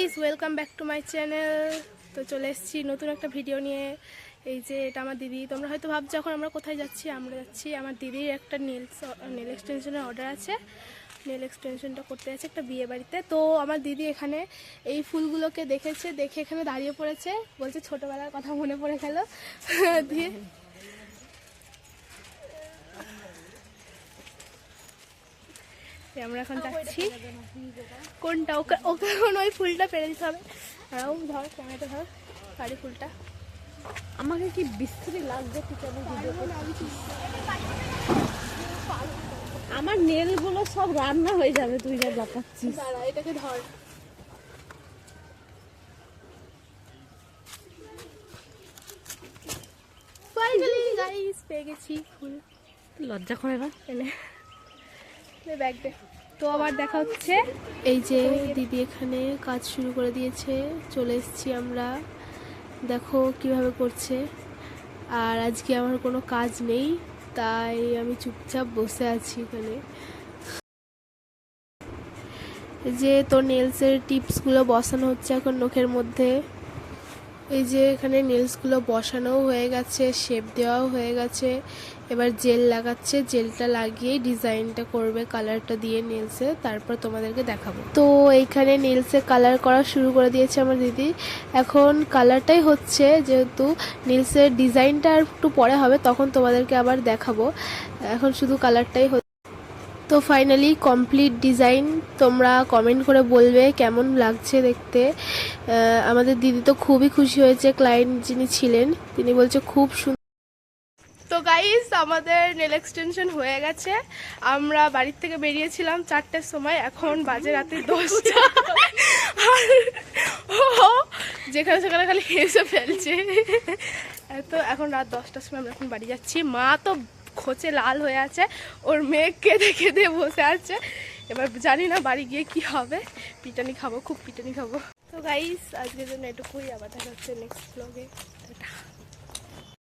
Guys, welcome back to my channel. তো চলে এসেছি নতুন একটা ভিডিও নিয়ে। এই যে এটা আমার দিদি। তোমরা হয়তো ভাবছো এখন আমরা কোথায় যাচ্ছি। আমরা যাচ্ছি আমার দিদির একটা নেল এক্সটেনশনের অর্ডার আছে। নেল এক্সটেনশনটা করতে আছে একটা বিয়ে বাড়িতে। তো আমার দিদি এখানে এই ফুলগুলোকে দেখেছে, দেখে এখানে দাঁড়িয়ে পড়েছে, বলছে ছোটোবেলার কথা মনে পড়ে গেল। দিয়ে আমরা এখন যাচ্ছি। কোনটা? ওকে ওই ফুলটা পেরে দিতে হবে। ধর ক্যামেরাটা, ধর বাড়ি ফুলটা। আমাকে কি বিশ্রী লাগছে তুই কেন ভিডিও করছিস? আমার নেলগুলো সব রান্না হয়ে যাবে তুই যা দেখাচ্ছিস। দাঁড়া, এটাকে ধর। ফাইনালি গাইস পেয়ে গেছি ফুল। লজ্জা করে না এনে ব্যাগ দে। তো আবার দেখা হচ্ছে। এই যে দিদি এখানে কাজ শুরু করে দিয়েছে, চলে এসেছি আমরা। দেখো কিভাবে করছে। আর আজকে আমার কোনো কাজ নেই, তাই আমি চুপচাপ বসে আছি এখানে। যে তোর নেলসের টিপসগুলো বসানো হচ্ছে এখন নখের মধ্যে। এই যে এখানে নেলসগুলো বসানোও হয়ে গেছে, শেপ দেওয়াও হয়ে গেছে। এবার জেল লাগাচ্ছে, জেলটা লাগিয়েই ডিজাইনটা করবে কালারটা দিয়ে নেলসে, তারপর তোমাদেরকে দেখাবো। তো এইখানে নেলসে কালার করা শুরু করে দিয়েছে আমার দিদি। এখন কালারটাই হচ্ছে, যেহেতু নেলসের ডিজাইনটা আর একটু পরে হবে, তখন তোমাদেরকে আবার দেখাবো। এখন শুধু কালারটাই হচ্ছে। তো ফাইনালি কমপ্লিট ডিজাইন। তোমরা কমেন্ট করে বলবে কেমন লাগছে দেখতে। আমাদের দিদি তো খুবই খুশি হয়েছে, ক্লায়েন্ট যিনি ছিলেন তিনি বলছে খুব সুন্দর। তো গাইস, আমাদের নেল এক্সটেনশন হয়ে গেছে। আমরা বাড়ির থেকে বেরিয়েছিলাম 4টের সময়, এখন বাজে রাতে 10টা। যেখানে সেখানে খালি হেসে ফেলছে। তো এখন রাত 10টার সময় আমরা এখন বাড়ি যাচ্ছি। মা তো খোঁচে লাল হয়ে আছে, ওর মেয়ে কেঁদে কেঁদে বসে আছে। এবার জানি না বাড়ি গিয়ে কি হবে। পিটানি খাবো, খুব পিটানি খাবো। তো গাইস, আজকের জন্য এটুকুই। আবার দেখা হচ্ছে নেক্সট ব্লগে।